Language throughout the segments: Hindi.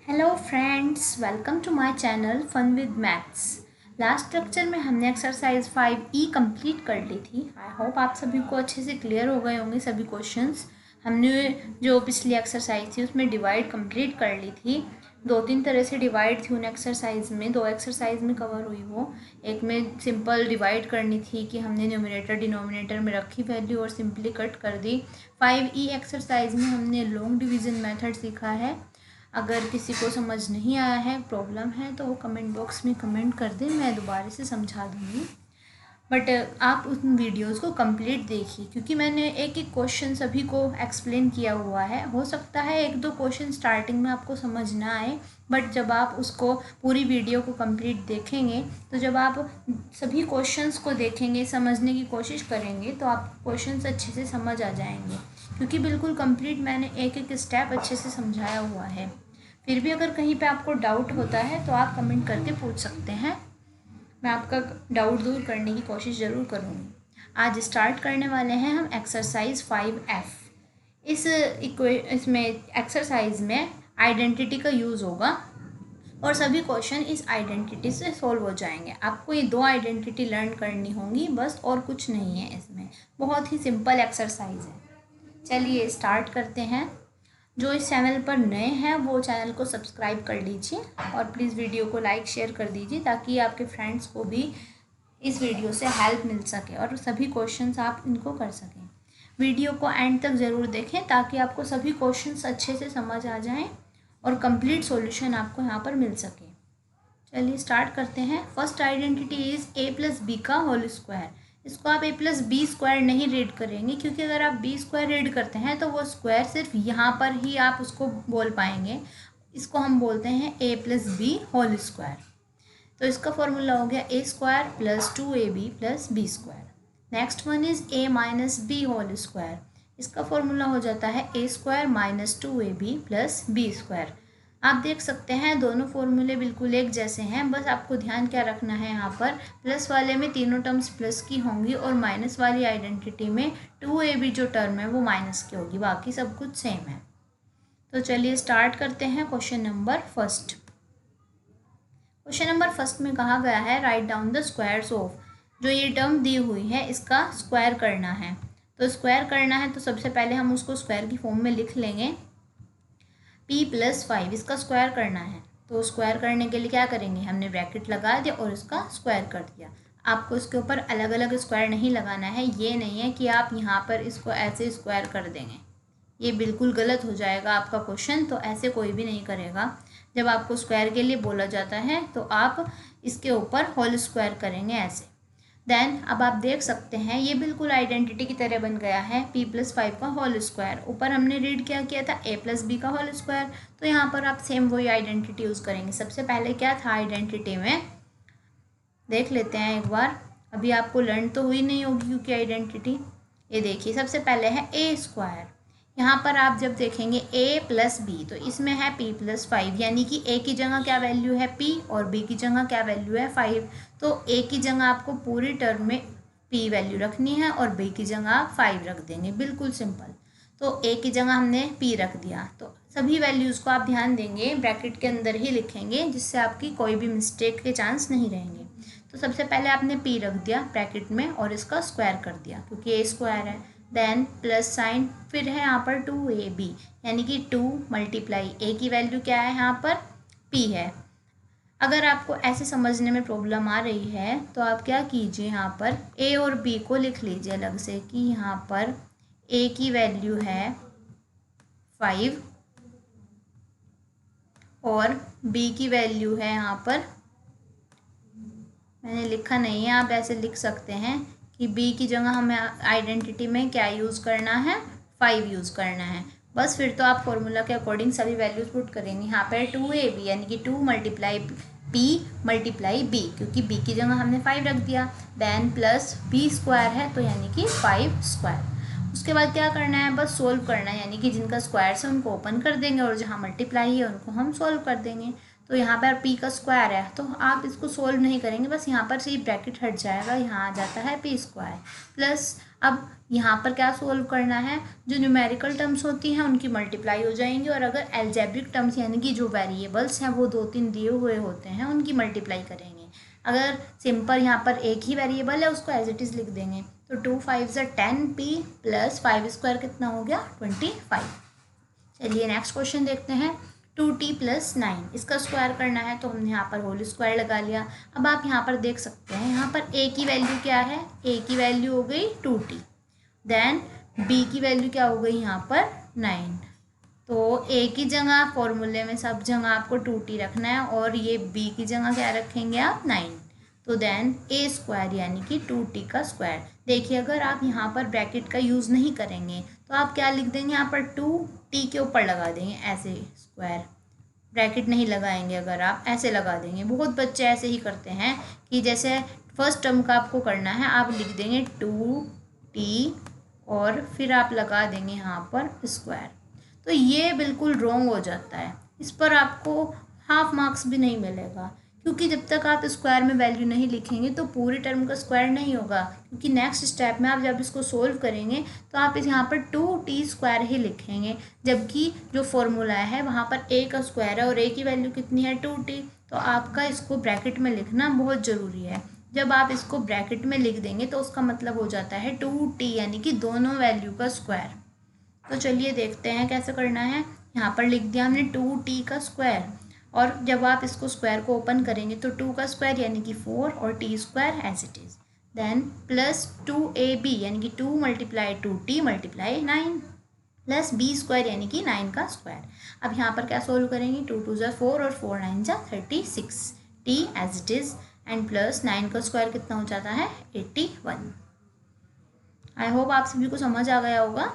Hello friends, welcome to my channel fun with maths. Last lecture में हमने एक्सरसाइज 5E कंप्लीट कर ली थी। आई होप आप सभी को अच्छे से क्लियर हो गए होंगे सभी क्वेश्चंस। हमने जो पिछली एक्सरसाइज थी उसमें डिवाइड कंप्लीट कर ली थी। 2-3 तरह से डिवाइड थी उन एक्सरसाइज में, 2 एक्सरसाइज में कवर हुई वो। एक में सिंपल डिवाइड करनी थी कि हमने न्यूमरेटर डिनोमिनेटर में रखी वैल्यू और सिंपली कट कर दी। 5E एक्सरसाइज में हमने लॉन्ग डिवीज़न मेथड सीखा है। अगर किसी को समझ नहीं आया है, प्रॉब्लम है, तो वो कमेंट बॉक्स में कमेंट कर दें, मैं दोबारा से समझा दूँगी। बट आप उन वीडियोस को कंप्लीट देखिए, क्योंकि मैंने एक एक क्वेश्चन सभी को एक्सप्लेन किया हुआ है। हो सकता है 1-2 क्वेश्चन स्टार्टिंग में आपको समझ ना आए, बट जब आप उसको पूरी वीडियो को कंप्लीट देखेंगे, तो जब आप सभी क्वेश्चंस को देखेंगे, समझने की कोशिश करेंगे, तो आपको क्वेश्चंस अच्छे से समझ आ जाएंगे, क्योंकि बिल्कुल कंप्लीट मैंने एक एक स्टेप अच्छे से समझाया हुआ है। फिर भी अगर कहीं पे आपको डाउट होता है तो आप कमेंट करके पूछ सकते हैं, मैं आपका डाउट दूर करने की कोशिश ज़रूर करूँगी। आज स्टार्ट करने वाले हैं हम एक्सरसाइज 5F। इसमें एक्सरसाइज में आइडेंटिटी का यूज़ होगा और सभी क्वेश्चन इस आइडेंटिटी से सॉल्व हो जाएंगे। आपको ये 2 आइडेंटिटी लर्न करनी होंगी बस, और कुछ नहीं है इसमें। बहुत ही सिंपल एक्सरसाइज है। चलिए स्टार्ट करते हैं। जो इस चैनल पर नए हैं वो चैनल को सब्सक्राइब कर लीजिए और प्लीज़ वीडियो को लाइक शेयर कर दीजिए, ताकि आपके फ्रेंड्स को भी इस वीडियो से हेल्प मिल सके और सभी क्वेश्चंस आप इनको कर सकें। वीडियो को एंड तक ज़रूर देखें ताकि आपको सभी क्वेश्चंस अच्छे से समझ आ जाएं और कंप्लीट सॉल्यूशन आपको यहाँ पर मिल सके। चलिए स्टार्ट करते हैं। फर्स्ट आइडेंटिटी इज़ a+b का होल स्क्वायर। इसको आप a+b² नहीं रीड करेंगे, क्योंकि अगर आप b² रीड करते हैं तो वो स्क्वायर सिर्फ यहाँ पर ही आप उसको बोल पाएंगे। इसको हम बोलते हैं a+b होल स्क्वायर। तो इसका फॉर्मूला हो गया a² + 2ab + b²। Next one is a-b whole square. इसका फॉर्मूला हो जाता है a² - 2ab + b²। आप देख सकते हैं दोनों फॉर्मूले बिल्कुल एक जैसे हैं, बस आपको ध्यान क्या रखना है, यहाँ पर प्लस वाले में तीनों टर्म्स प्लस की होंगी और माइनस वाली आइडेंटिटी में 2ab जो टर्म है वो माइनस की होगी, बाकी सब कुछ सेम है। तो चलिए स्टार्ट करते हैं question number first. Question number first में कहा गया है write down the squares of. जो ये टर्म दी हुई है इसका स्क्वायर करना है। तो स्क्वायर करना है तो सबसे पहले हम उसको स्क्वायर की फॉर्म में लिख लेंगे। p+5 इसका स्क्वायर करना है, तो स्क्वायर करने के लिए क्या करेंगे, हमने ब्रैकेट लगा दिया और इसका स्क्वायर कर दिया। आपको इसके ऊपर अलग अलग स्क्वायर नहीं लगाना है। ये नहीं है कि आप यहाँ पर इसको ऐसे स्क्वायर कर देंगे, ये बिल्कुल गलत हो जाएगा आपका क्वेश्चन। तो ऐसे कोई भी नहीं करेगा। जब आपको स्क्वायर के लिए बोला जाता है तो आप इसके ऊपर होल स्क्वायर करेंगे ऐसे। देन अब आप देख सकते हैं ये बिल्कुल आइडेंटिटी की तरह बन गया है, p+5 का होल स्क्वायर। ऊपर हमने रीड क्या किया था, a+b का होल स्क्वायर। तो यहाँ पर आप सेम वही आइडेंटिटी यूज़ करेंगे। सबसे पहले क्या था आइडेंटिटी में, देख लेते हैं एक बार। अभी आपको लर्न तो हुई नहीं होगी क्योंकि आइडेंटिटी, ये देखिए सबसे पहले है a²। यहाँ पर आप जब देखेंगे a+b तो इसमें है p+5, यानी कि a की जगह क्या वैल्यू है p और b की जगह क्या वैल्यू है 5। तो a की जगह आपको पूरी टर्म में p वैल्यू रखनी है और b की जगह आप 5 रख देंगे, बिल्कुल सिंपल। तो a की जगह हमने p रख दिया, तो सभी वैल्यूज़ को आप ध्यान देंगे ब्रैकेट के अंदर ही लिखेंगे, जिससे आपकी कोई भी मिस्टेक के चांस नहीं रहेंगे। तो सबसे पहले आपने p रख दिया ब्रैकेट में और इसका स्क्वायर कर दिया क्योंकि a² है। देन प्लस साइन, फिर है यहाँ पर 2ab, यानी कि 2 मल्टीप्लाई a की वैल्यू क्या है यहाँ पर p है। अगर आपको ऐसे समझने में प्रॉब्लम आ रही है तो आप क्या कीजिए, यहाँ पर a और b को लिख लीजिए अलग से कि यहाँ पर a की वैल्यू है 5 और b की वैल्यू है यहाँ पर, मैंने लिखा नहीं है, आप ऐसे लिख सकते हैं कि b की जगह हमें आइडेंटिटी में क्या यूज़ करना है, 5 यूज़ करना है। बस फिर तो आप फॉर्मूला के अकॉर्डिंग सभी वैल्यूज पुट करेंगे। यहाँ पर 2ab यानी कि 2 मल्टीप्लाई p मल्टीप्लाई b, क्योंकि b की जगह हमने 5 रख दिया। देन प्लस b² है तो यानी कि 5²। उसके बाद क्या करना है, बस सोल्व करना है, यानी कि जिनका स्क्वायर है उनको ओपन कर देंगे और जहाँ मल्टीप्लाई है उनको हम सोल्व कर देंगे। तो यहाँ पर p का स्क्वायर है, तो आप इसको सोल्व नहीं करेंगे, बस यहाँ पर से ही ब्रैकेट हट जाएगा, यहाँ आ जाता है p स्क्वायर प्लस। अब यहाँ पर क्या सोल्व करना है, जो न्यूमेरिकल टर्म्स होती हैं उनकी मल्टीप्लाई हो जाएंगी, और अगर एल्जेब्रिक टर्म्स यानी कि जो वेरिएबल्स हैं वो 2-3 दिए हुए होते हैं उनकी मल्टीप्लाई करेंगे। अगर सिंपल यहाँ पर एक ही वेरिएबल है उसको एज इट इज़ लिख देंगे, तो 2 5 ज़ा 10p प्लस 5 स्क्वायर कितना हो गया 25। चलिए नेक्स्ट क्वेश्चन देखते हैं। 2t प्लस 9 इसका स्क्वायर करना है, तो हमने यहाँ पर होल स्क्वायर लगा लिया। अब आप यहाँ पर देख सकते हैं, यहाँ पर a की वैल्यू क्या है, a की वैल्यू हो गई 2t, देन b की वैल्यू क्या हो गई यहाँ पर 9। तो a की जगह फॉर्मूले में सब जगह आपको 2t रखना है, और ये b की जगह क्या रखेंगे आप 9। तो देन a स्क्वायर यानी कि 2t का स्क्वायर। देखिए अगर आप यहाँ पर ब्रैकेट का यूज़ नहीं करेंगे तो आप क्या लिख देंगे, यहाँ पर 2t के ऊपर लगा देंगे ऐसे स्क्वायर, ब्रैकेट नहीं लगाएंगे, अगर आप ऐसे लगा देंगे। बहुत बच्चे ऐसे ही करते हैं कि जैसे फर्स्ट टर्म का आपको करना है, आप लिख देंगे 2t और फिर आप लगा देंगे यहाँ पर स्क्वायर, तो ये बिल्कुल रॉन्ग हो जाता है। इस पर आपको हाफ मार्क्स भी नहीं मिलेगा, क्योंकि जब तक आप स्क्वायर में वैल्यू नहीं लिखेंगे तो पूरी टर्म का स्क्वायर नहीं होगा, क्योंकि नेक्स्ट स्टेप में आप जब इसको सोल्व करेंगे तो आप इस यहाँ पर 2t स्क्वायर ही लिखेंगे, जबकि जो फॉर्मूला है वहाँ पर a का स्क्वायर है और a की वैल्यू कितनी है 2t। तो आपका इसको ब्रैकेट में लिखना बहुत ज़रूरी है। जब आप इसको ब्रैकेट में लिख देंगे तो उसका मतलब हो जाता है 2t यानी कि दोनों वैल्यू का स्क्वायर। तो चलिए देखते हैं कैसे करना है। यहाँ पर लिख दिया हमने 2t का स्क्वायर, और जब आप इसको स्क्वायर को ओपन करेंगे तो 2 का स्क्वायर यानी कि 4 और t square as it is, then plus 2ab यानी कि 2 multiply 2t multiply 9 plus b square यानी कि 9 का स्क्वायर। अब यहाँ पर क्या सोल्व करेंगे, 2 2 ज़ा 4 और 4 9 ज़ा 36, t as it is, and plus 9 का स्क्वायर कितना हो जाता है 81। आई होप आप सभी को समझ आ गया होगा।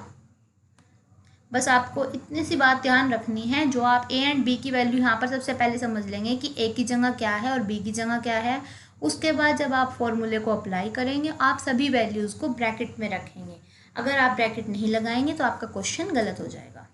बस आपको इतनी सी बात ध्यान रखनी है, जो आप a एंड b की वैल्यू यहाँ पर सबसे पहले समझ लेंगे कि a की जगह क्या है और b की जगह क्या है। उसके बाद जब आप फॉर्मूले को अप्लाई करेंगे आप सभी वैल्यूज़ को ब्रैकेट में रखेंगे। अगर आप ब्रैकेट नहीं लगाएंगे तो आपका क्वेश्चन गलत हो जाएगा।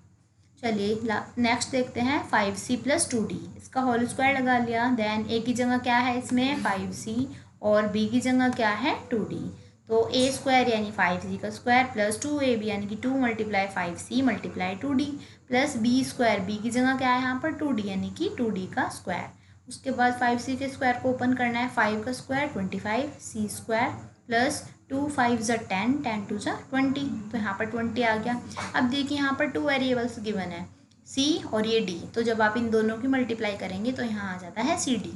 चलिए नेक्स्ट देखते हैं 5c प्लस 2d, इसका होल स्क्वायर लगा लिया। देन a की जगह क्या है इसमें 5c और b की जगह क्या है 2d, तो a स्क्वायर यानी 5c का स्क्वायर प्लस 2ab यानी कि 2 multiply 5c multiply 2d plus b square, b की जगह क्या है यहाँ पर 2d यानी कि 2d का स्क्वायर। उसके बाद 5c के स्क्वायर को ओपन करना है, 5 का स्क्वायर 25, c स्क्वायर प्लस 2 5 ज़ा 10, 10 2 ज़ा 20, तो यहाँ पर 20 आ गया। अब देखिए यहाँ पर 2 वेरिएबल्स गिवन है c और ये d, तो जब आप इन दोनों की मल्टीप्लाई करेंगे तो यहाँ आ जाता है cd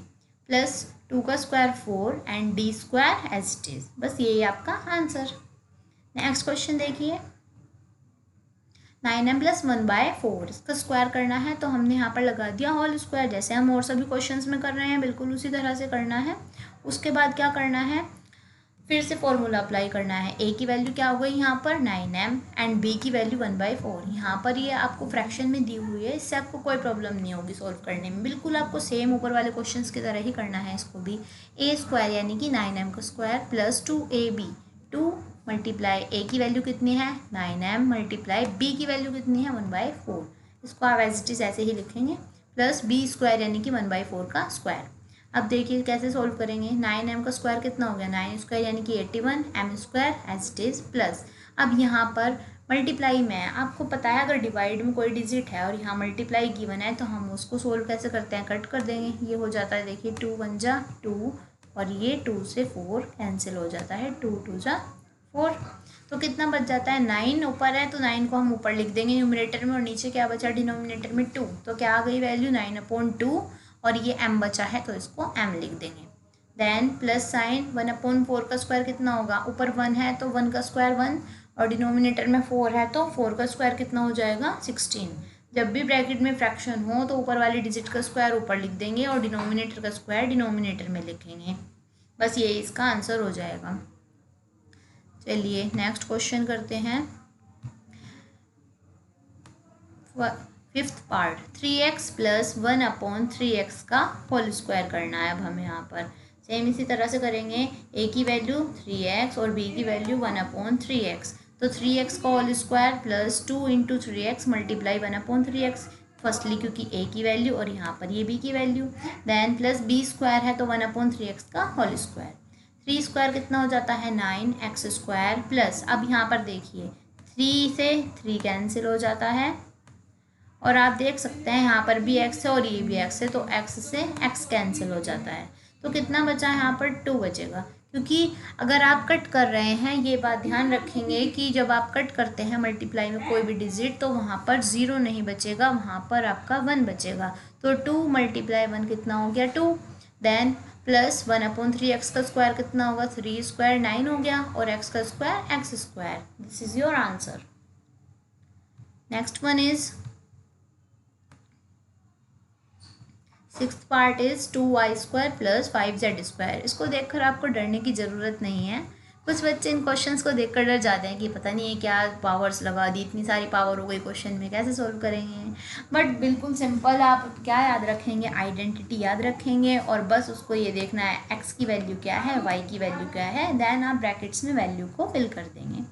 प्लस 2 का square 4 and d square as it is. बस यही आपका आंसर। नेक्स्ट क्वेश्चन देखिए, 9m प्लस 1/4 इसका स्क्वायर करना है, तो हमने यहाँ पर लगा दिया होल स्क्वायर, जैसे हम और सभी क्वेश्चंस में कर रहे हैं बिल्कुल उसी तरह से करना है। उसके बाद क्या करना है, फिर से फॉर्मूला अप्लाई करना है। a की वैल्यू क्या हो गई यहाँ पर 9m एंड b की वैल्यू 1/4। यहाँ पर ये आपको फ्रैक्शन में दी हुई है, इससे आपको कोई प्रॉब्लम नहीं होगी सॉल्व करने में, बिल्कुल आपको सेम ऊपर वाले क्वेश्चंस की तरह ही करना है इसको भी। a स्क्वायर यानी कि 9m का square plus 2ab, 2 multiply a की वैल्यू कितनी है 9m मल्टीप्लाई b की वैल्यू कितनी है 1/4, इसको आप एज इट इज़ ऐसे ही लिखेंगे, प्लस b स्क्वायर यानी कि 1/4 का स्क्वायर। अब देखिए कैसे सोल्व करेंगे, 9m का स्क्वायर कितना हो गया 9 स्क्वायर यानी कि 81, m square as it is plus. अब यहाँ पर मल्टीप्लाई में आपको पता है अगर डिवाइड में कोई डिजिट है और यहाँ मल्टीप्लाई गिवन है तो हम उसको सोल्व कैसे करते हैं, कट कर देंगे। ये हो जाता है देखिए 2 1 जा 2 और ये 2 से 4 कैंसिल हो जाता है, 2 2 जा 4, तो कितना बच जाता है 9 ऊपर है तो 9 को हम ऊपर लिख देंगे न्यूमरेटर में, और नीचे क्या बचा डिनोमिनेटर में 2, तो क्या आ गई वैल्यू 9/2, और ये m बचा है तो इसको m लिख देंगे। देन प्लस साइन 1/4 का स्क्वायर कितना होगा, ऊपर 1 है तो 1 का स्क्वायर 1 और डिनोमिनेटर में 4 है तो 4 का स्क्वायर कितना हो जाएगा 16। जब भी ब्रैकेट में फ्रैक्शन हो तो ऊपर वाले डिजिट का स्क्वायर ऊपर लिख देंगे और डिनोमिनेटर का स्क्वायर डिनोमिनेटर में लिखेंगे, बस यही इसका आंसर हो जाएगा। चलिए नेक्स्ट क्वेश्चन करते हैं, 5th part 3x plus 1/3x का होल स्क्वायर करना है। अब हमें यहाँ पर सेम इसी तरह से करेंगे, a की वैल्यू 3x और b की वैल्यू 1/3x, तो 3x का whole square plus 2 × 3x multiply 1/3x, firstly क्योंकि ए की वैल्यू और यहाँ पर ये बी की value, then plus B square है तो 1/3x का होल स्क्वायर, 3 स्क्वायर कितना हो जाता है 9x स्क्वायर प्लस, अब यहाँ पर देखिए 3 से 3 कैंसिल हो जाता है और आप देख सकते हैं यहाँ पर भी x है और ये भी x है तो x से x कैंसिल हो जाता है, तो कितना बचा है यहाँ पर 2 बचेगा। क्योंकि अगर आप कट कर रहे हैं, ये बात ध्यान रखेंगे कि जब आप कट करते हैं मल्टीप्लाई में कोई भी डिजिट तो वहाँ पर 0 नहीं बचेगा, वहाँ पर आपका 1 बचेगा। तो 2 × 1 कितना हो गया 2, देन प्लस 1/3x का स्क्वायर कितना होगा 3 स्क्वायर 9 हो गया और x का square x square. This is your answer. Next one is 6th part is 2y² + 5z²। इसको देखकर आपको डरने की ज़रूरत नहीं है। कुछ बच्चे इन क्वेश्चंस को देखकर डर जाते हैं कि पता नहीं है क्या पावर्स लगा दी, इतनी सारी पावर हो गई क्वेश्चन में, कैसे सोल्व करेंगे। बट बिल्कुल सिंपल, आप क्या याद रखेंगे, आइडेंटिटी याद रखेंगे और बस उसको ये देखना है x की वैल्यू क्या है, y की वैल्यू क्या है, देन आप ब्रैकेट्स में वैल्यू को फिल कर देंगे।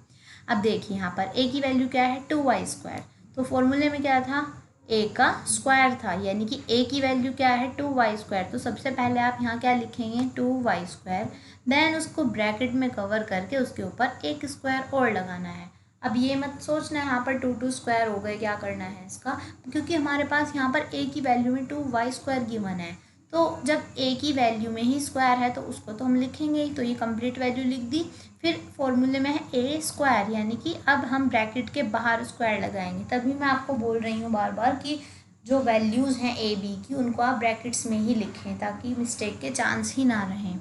अब देखिए यहाँ पर a की वैल्यू क्या है 2y², तो फॉर्मूले में क्या था a का स्क्वायर था, यानी कि a की वैल्यू क्या है 2y², तो सबसे पहले आप यहाँ क्या लिखेंगे 2y², देन उसको ब्रैकेट में कवर करके उसके ऊपर एक स्क्वायर और लगाना है। अब ये मत सोचना यहाँ पर 2 स्क्वायर हो गए, क्या करना है इसका, क्योंकि हमारे पास यहाँ पर a की वैल्यू में 2y² गिवन है, तो जब a की वैल्यू में ही स्क्वायर है तो उसको तो हम लिखेंगे ही, तो ये कंप्लीट वैल्यू लिख दी। फिर फॉर्मूले में है a², यानी कि अब हम ब्रैकेट के बाहर स्क्वायर लगाएंगे। तभी मैं आपको बोल रही हूँ बार बार कि जो वैल्यूज़ हैं a b की उनको आप ब्रैकेट्स में ही लिखें ताकि मिस्टेक के चांस ही ना रहें।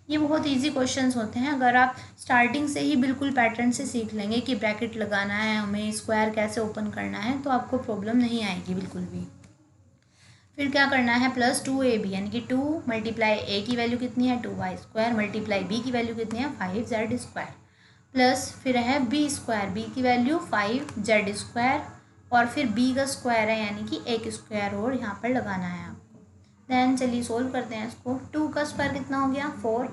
ये बहुत इजी क्वेश्चंस होते हैं, अगर आप स्टार्टिंग से ही बिल्कुल पैटर्न से सीख लेंगे कि ब्रैकेट लगाना है हमें, स्क्वायर कैसे ओपन करना है, तो आपको प्रॉब्लम नहीं आएगी बिल्कुल भी। फिर क्या करना है प्लस 2ab, यानी कि 2 × a की वैल्यू कितनी है 2y² × b की वैल्यू कितनी है 5z² प्लस फिर है b² की वैल्यू 5z² और फिर b का स्क्वायर है यानी कि एक स्क्वायर और यहाँ पर लगाना है आपको। देन चलिए सोल्व करते हैं इसको। 2 का स्क्वायर कितना हो गया 4,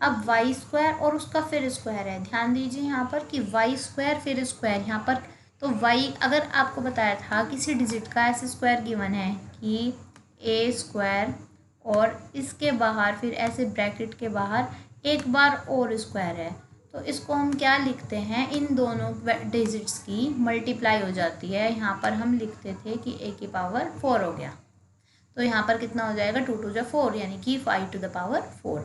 अब y² और उसका फिर स्क्वायर है। ध्यान दीजिए यहाँ पर कि y² फिर स्क्वायर, यहाँ पर तो y अगर आपको बताया था किसी डिजिट का ऐसे स्क्वायर गिवन है कि a² और इसके बाहर फिर ऐसे ब्रैकेट के बाहर एक बार और स्क्वायर है, तो इसको हम क्या लिखते हैं, इन दोनों डिजिट्स की मल्टीप्लाई हो जाती है। यहाँ पर हम लिखते थे कि a की पावर 4 हो गया, तो यहाँ पर कितना हो जाएगा 2 × 2 = 4 यानी कि 5 to the power 4।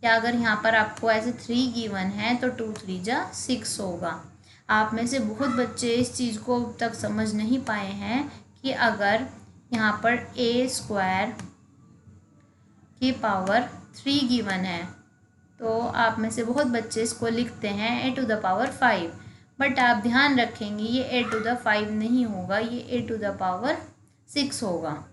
या अगर यहाँ पर आपको ऐसे 3 गिवन है तो 2 × 3 = 6 होगा। आप में से बहुत बच्चे इस चीज़ को अब तक समझ नहीं पाए हैं कि अगर यहाँ पर a² की पावर 3 गिवन है तो आप में से बहुत बच्चे इसको लिखते हैं a to the power 5, but आप ध्यान रखेंगे ये a to the 5 नहीं होगा, ये a to the power 6 होगा।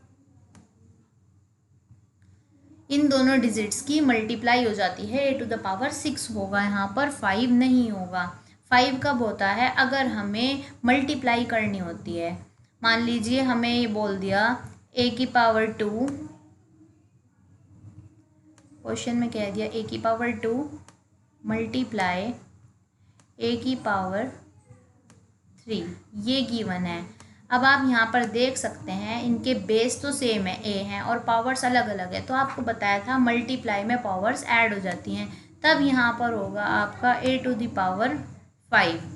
इन दोनों डिजिट्स की मल्टीप्लाई हो जाती है, a to the power 6 होगा, यहाँ पर 5 नहीं होगा। 5 कब होता है, अगर हमें मल्टीप्लाई करनी होती है। मान लीजिए हमें ये बोल दिया a की पावर 2, क्वेश्चन में कह दिया a की पावर 2 मल्टीप्लाई a की पावर 3, ये गिवन है। अब आप यहाँ पर देख सकते हैं इनके बेस तो सेम है, a हैं और पावर्स अलग अलग है, तो आपको बताया था मल्टीप्लाई में पावर्स ऐड हो जाती हैं, तब यहाँ पर होगा आपका a to the power 5।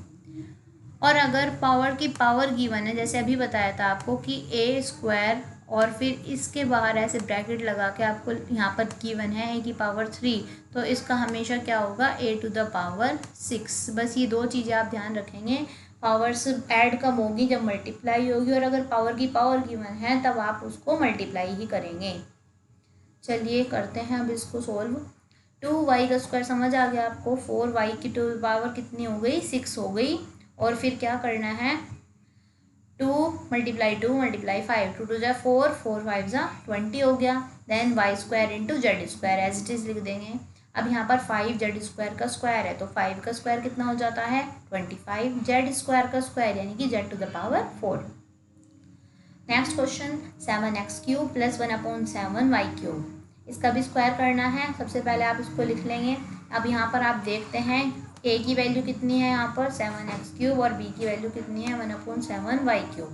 और अगर पावर की पावर गिवन है, जैसे अभी बताया था आपको कि a² और फिर इसके बाहर ऐसे ब्रैकेट लगा के आपको यहाँ पर गिवन है a की पावर 3, तो इसका हमेशा क्या होगा a to the power 6। बस ये दो चीज़ें आप ध्यान रखेंगे, पावर्स ऐड कब होगी जब मल्टीप्लाई होगी, और अगर पावर की पावर गिवन है तब आप उसको मल्टीप्लाई ही करेंगे। चलिए करते हैं अब इसको सोल्व। 2y का स्क्वायर समझ आ गया आपको, 4y की टू पावर कितनी हो गई 6 हो गई, और फिर क्या करना है 2 × 5, 2 2 = 4, 4 5 = 20 हो गया। Then y² × z² as it is लिख देंगे। अब यहाँ पर 5z² का स्क्वायर है, तो 5 का स्क्वायर कितना हो जाता है 25, z² का स्क्वायर यानी कि z to the power 4। Next question 7x³ + 1/7y³, इसका भी स्क्वायर करना है। सबसे पहले आप इसको लिख लेंगे। अब यहाँ पर आप देखते हैं a की वैल्यू कितनी है यहाँ पर 7x³ और b की वैल्यू कितनी है 1/7y³।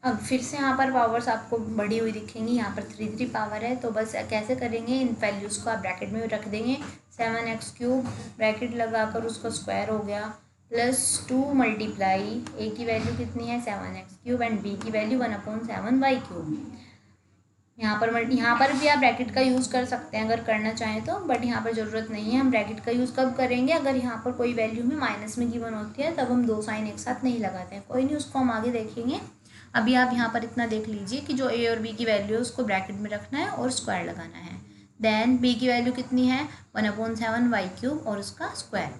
अब फिर से यहाँ पर पावर्स आपको बढ़ी हुई दिखेंगी, यहाँ पर 3 पावर है, तो बस कैसे करेंगे, इन वैल्यूज़ को आप ब्रैकेट में रख देंगे। 7x³ ब्रैकेट लगाकर उसका स्क्वायर हो गया, +2 मल्टीप्लाई ए की वैल्यू कितनी है 7x³ एंड बी की वैल्यू 1/7y³। यहाँ पर भी आप ब्रैकेट का यूज़ कर सकते हैं अगर करना चाहें तो, बट यहाँ पर ज़रूरत नहीं है। हम ब्रैकेट का यूज़ कब करेंगे, अगर यहाँ पर कोई वैल्यू में माइनस में गिवन होती है, तब हम 2 साइन एक साथ नहीं लगाते हैं। कोई नहीं, उसको हम आगे देखेंगे। अभी आप यहाँ पर इतना देख लीजिए कि जो ए और बी की वैल्यू है उसको ब्रैकेट में रखना है और स्क्वायर लगाना है। देन बी की वैल्यू कितनी है 1/7y³ और उसका स्क्वायर।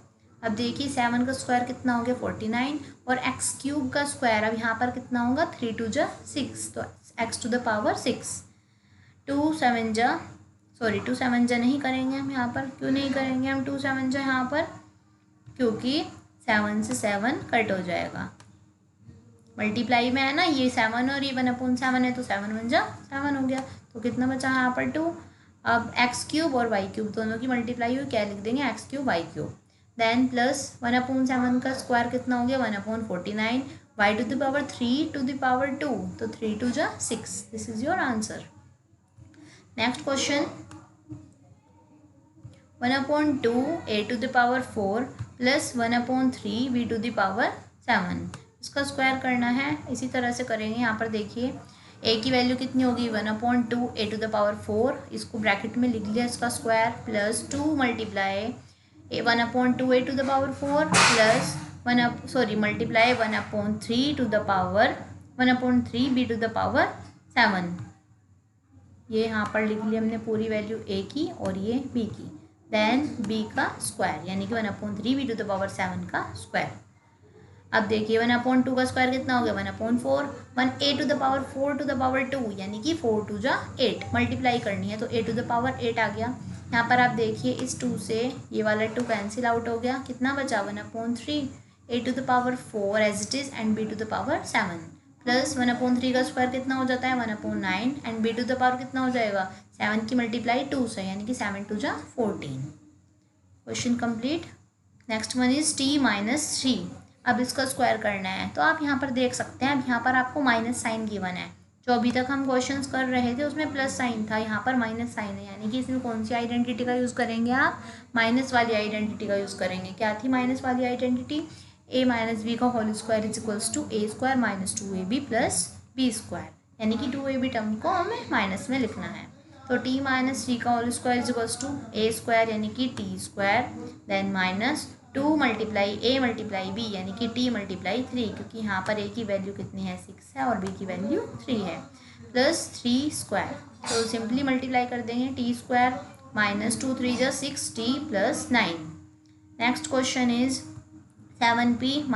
अब देखिए 7 का स्क्वायर कितना हो गया 49 और x³ का स्क्वायर अब यहाँ पर कितना होगा 3 2 जा 6, तो x⁻6। 2 7 जा नहीं करेंगे हम यहाँ पर। क्यों नहीं करेंगे हम 2 7 जा यहाँ पर, क्योंकि 7 से 7 कट हो जाएगा। मल्टीप्लाई में है ना, ये 7 और ये 1/7 है, तो 7 1 जा 7 हो गया। तो कितना बचा यहाँ पर 2। अब x³ और y³ दोनों की मल्टीप्लाई हुई, क्या लिख देंगे x³ y³। देन प्लस 1/7 का स्क्वायर कितना हो गया 1/49, y⁻3 तो 3 2 जा 6। This is your answer. Next question 1/2 a⁴ plus 1/3 b⁻7, इसका स्क्वायर करना है। इसी तरह से करेंगे। यहाँ पर देखिए a की वैल्यू कितनी होगी 1/2 a⁴, इसको ब्रैकेट में लिख लिया इसका square, plus 2 multiply 1/2 a⁴ plus multiply 1/3 b⁻7। ये यहाँ पर लिख लिया हमने पूरी वैल्यू a की और ये b की। देन b का स्क्वायर यानी कि 1/3 b⁻7 का स्क्वायर। अब देखिए 1/2 का स्क्वायर कितना हो गया 1/4, 1 a⁴ यानी कि 4 2 जा 8, मल्टीप्लाई करनी है तो a⁻8 आ गया। यहाँ पर आप देखिए इस 2 से ये वाला 2 कैंसिल आउट हो गया, कितना बचा 1/3 a⁴ as it is and b⁻7 plus 1/3 का स्क्वायर कितना हो जाता है 1/9 एंड b⁻ कितना हो जाएगा 7 की मल्टीप्लाई 2 से यानी कि 7 2 जा 14। Question complete. Next one is t - 3। अब इसका स्क्वायर करना है, तो आप यहाँ पर देख सकते हैं। अब यहाँ पर आपको माइनस साइन गिवन है, जो अभी तक हम क्वेश्चंस कर रहे थे उसमें प्लस साइन था, यहाँ पर माइनस साइन है, यानी कि इसमें कौन सी आइडेंटिटी का यूज़ करेंगे आप, माइनस वाली आइडेंटिटी का यूज़ करेंगे। क्या थी माइनस वाली आइडेंटिटी, a - b का whole square is equals to a² - 2ab + b², यानी कि 2ab टर्म को हमें माइनस में लिखना है। तो t - 3 का whole square is equals to a² यानी कि t², then minus 2 multiply a multiply b यानी कि t मल्टीप्लाई 3, क्योंकि यहाँ पर a की वैल्यू कितनी है 6 है और b की वैल्यू 3 है, प्लस 3²। तो सिंपली मल्टीप्लाई कर देंगे t² - 2 3 जा 6t + 9। Next question is 7p -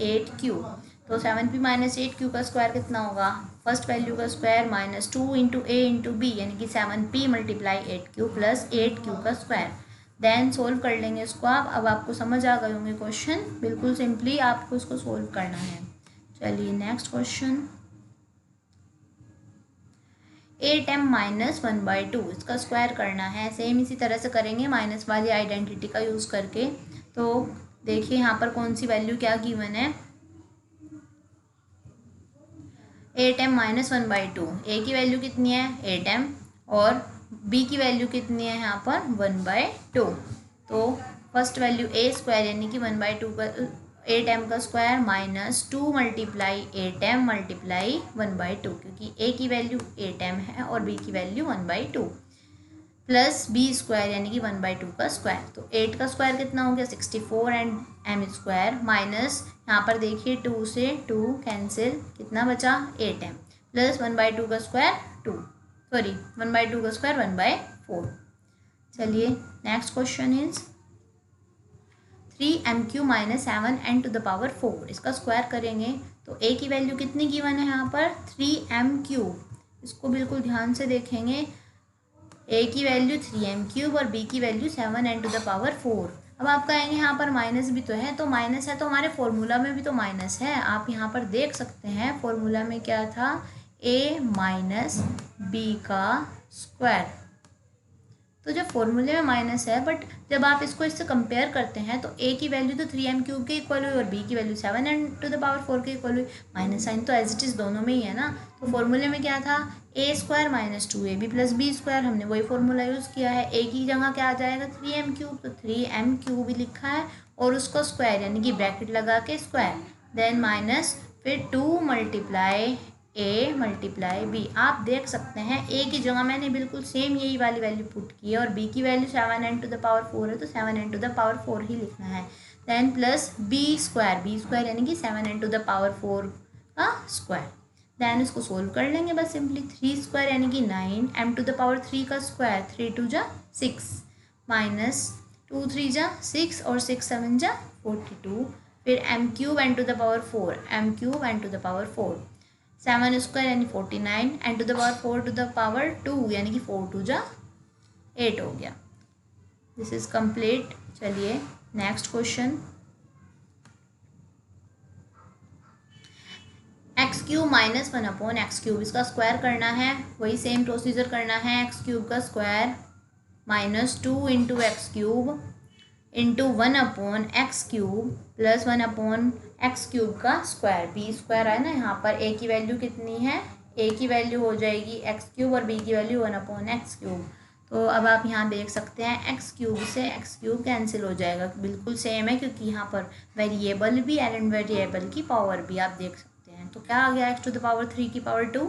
8q। तो 7p - 8q का स्क्वायर कितना होगा, फर्स्ट वैल्यू का स्क्वायर -2 × a × b यानी कि 7p × 8q प्लस 8q का स्क्वायर। देन सोल्व कर लेंगे इसको आप। अब आपको समझ आ गए होंगे क्वेश्चन, बिल्कुल सिंपली आपको इसको सोल्व करना है। चलिए नेक्स्ट क्वेश्चन 8m - 1/2, इसका स्क्वायर करना है। सेम इसी तरह से करेंगे माइनस वाली आइडेंटिटी का यूज़ करके। तो देखिए यहाँ पर कौन सी वैल्यू क्या गिवन है 8m - 1/2, a की वैल्यू कितनी है 8m और b की वैल्यू कितनी है यहाँ पर 1/2। तो फर्स्ट वैल्यू a² यानी कि 1/2 का 8m का स्क्वायर -2 मल्टीप्लाई 8m मल्टीप्लाई 1/2, क्योंकि a की वैल्यू 8m है और b की वैल्यू 1/2, प्लस b² यानी कि 1/2 का स्क्वायर। तो 8 का स्क्वायर कितना हो गया 64 एंड m² माइनस यहाँ पर देखिए 2 से 2 कैंसिल, कितना बचा 8m प्लस 1/2 का स्क्वायर 1/2 का स्क्वायर 1/4। चलिए next question is 3m³ - 7n⁴, इसका स्क्वायर करेंगे। तो a की वैल्यू कितनी गिवन है यहाँ पर 3m³, इसको बिल्कुल ध्यान से देखेंगे। a की वैल्यू 3m³ और b की वैल्यू 7n⁴। अब आप कहेंगे यहाँ पर माइनस भी तो है, तो माइनस है तो हमारे फॉर्मूला में भी तो माइनस है। आप यहाँ पर देख सकते हैं फॉर्मूला में क्या था a - b का स्क्वायर। तो जब फॉर्मूले में माइनस है, बट जब आप इसको इससे कंपेयर करते हैं तो a की वैल्यू तो 3m³ के इक्वल हुई और b की वैल्यू 7n⁴ के इक्वल हुई। माइनस साइन तो एज इट इज़ दोनों में ही है ना। तो फॉर्मूले में क्या था, a² - 2ab + b²। हमने वही फॉर्मूला यूज़ किया है। a की जगह क्या आ जाएगा 3m³, तो 3m³ भी लिखा है और उसको स्क्वायर यानी कि ब्रैकेट लगा के स्क्वायर, देन माइनस, फिर 2 × a × b। आप देख सकते हैं a की जगह मैंने बिल्कुल सेम यही वाली वैल्यू पुट की है और b की वैल्यू 7n⁴ है तो 7n⁴ ही लिखना है। देन प्लस b² यानी कि 7n⁴ का स्क्वायर। देन इसको सोल्व कर लेंगे बस सिंपली। 3² यानी कि 9, m⁴ का स्क्वायर 3 × 2 = 6 माइनस 2 × 3 = 6 और 6 × 7 = 42। फिर m³ n⁴ 7² यानी 49, n⁴ 2 यानी कि 4 × 2 = 8 हो गया। This is complete. चलिए नेक्स्ट क्वेश्चन। x³ - 1/x³, इसका स्क्वायर करना है। वही सेम प्रोसीजर करना है। x³ का square -2 × x³ into 1/x³ plus 1/x³ का स्क्वायर। b² है ना यहाँ पर। a की वैल्यू कितनी है, a की वैल्यू हो जाएगी x³ और b की वैल्यू 1/x³। तो अब आप यहाँ देख सकते हैं x³ से x³ कैंसिल हो जाएगा, बिल्कुल सेम है क्योंकि यहाँ पर वेरिएबल भी एंड वेरिएबल की पावर भी आप देख सकते हैं। तो क्या आ गया x⁴ की पावर 2,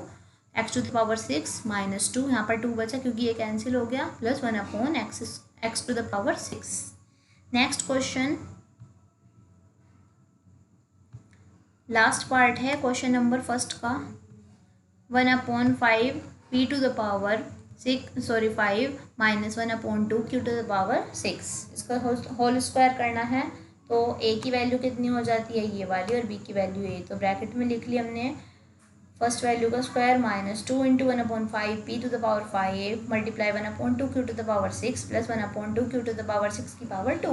x⁴ -2, यहाँ पर 2 बचा क्योंकि ये कैंसिल हो गया, plus 1/x⁶। Next question, last part है क्वेश्चन नंबर फर्स्ट का। 1/5 p⁵ 5 -1/2 q⁴ 6, इसका होल स्क्वायर करना है। तो a की वैल्यू कितनी हो जाती है, ये वाली, और b की वैल्यू ये। तो ब्रैकेट में लिख लिया हमने फर्स्ट वैल्यू का square -2 × 1/5 p⁵ 5 multiply 1/2 q⁴ 6 plus 1/2 q⁴ 6 की पावर 2।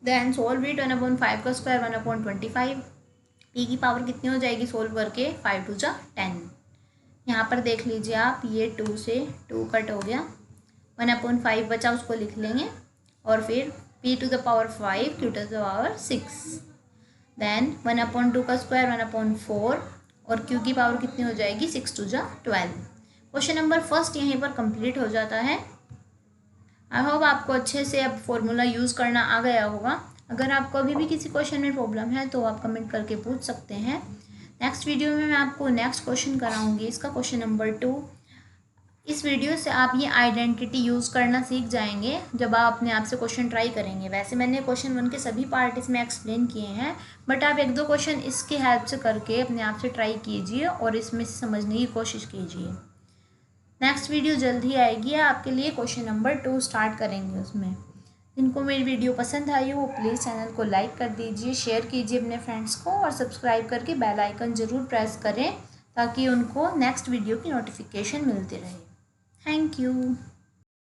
Then solve it. 1/5 का स्क्वायर 1/25। p की पावर कितनी हो जाएगी सोल्व करके, 5 × 2 = 10। यहाँ पर देख लीजिए आप, ये 2 से 2 कट हो गया, 1/5 बचा उसको लिख लेंगे और फिर p⁵ 5 q⁴ 6। देन 1/2 का स्क्वायर 1/4 और q की पावर कितनी हो जाएगी 6 × 2 = 12। क्वेश्चन नंबर फर्स्ट यहीं पर कंप्लीट हो जाता है। आई होप आपको अच्छे से अब फॉर्मूला यूज़ करना आ गया होगा। अगर आपको अभी भी किसी क्वेश्चन में प्रॉब्लम है तो आप कमेंट करके पूछ सकते हैं। नेक्स्ट वीडियो में मैं आपको नेक्स्ट क्वेश्चन कराऊंगी, इसका क्वेश्चन नंबर 2। इस वीडियो से आप ये आइडेंटिटी यूज़ करना सीख जाएंगे जब आप अपने आप से क्वेश्चन ट्राई करेंगे। वैसे मैंने क्वेश्चन 1 के सभी पार्ट इसमें एक्सप्लेन किए हैं, बट आप 1-2 क्वेश्चन इसके हेल्प से करके अपने आप से ट्राई कीजिए और इसमें से समझने की कोशिश कीजिए। नेक्स्ट वीडियो जल्द ही आएगी आपके लिए, क्वेश्चन नंबर 2 स्टार्ट करेंगे उसमें। जिनको मेरी वीडियो पसंद आई हो वो प्लीज़ चैनल को लाइक कर दीजिए, शेयर कीजिए अपने फ्रेंड्स को और सब्सक्राइब करके बेल आइकन ज़रूर प्रेस करें ताकि उनको नेक्स्ट वीडियो की नोटिफिकेशन मिलती रहे। Thank you.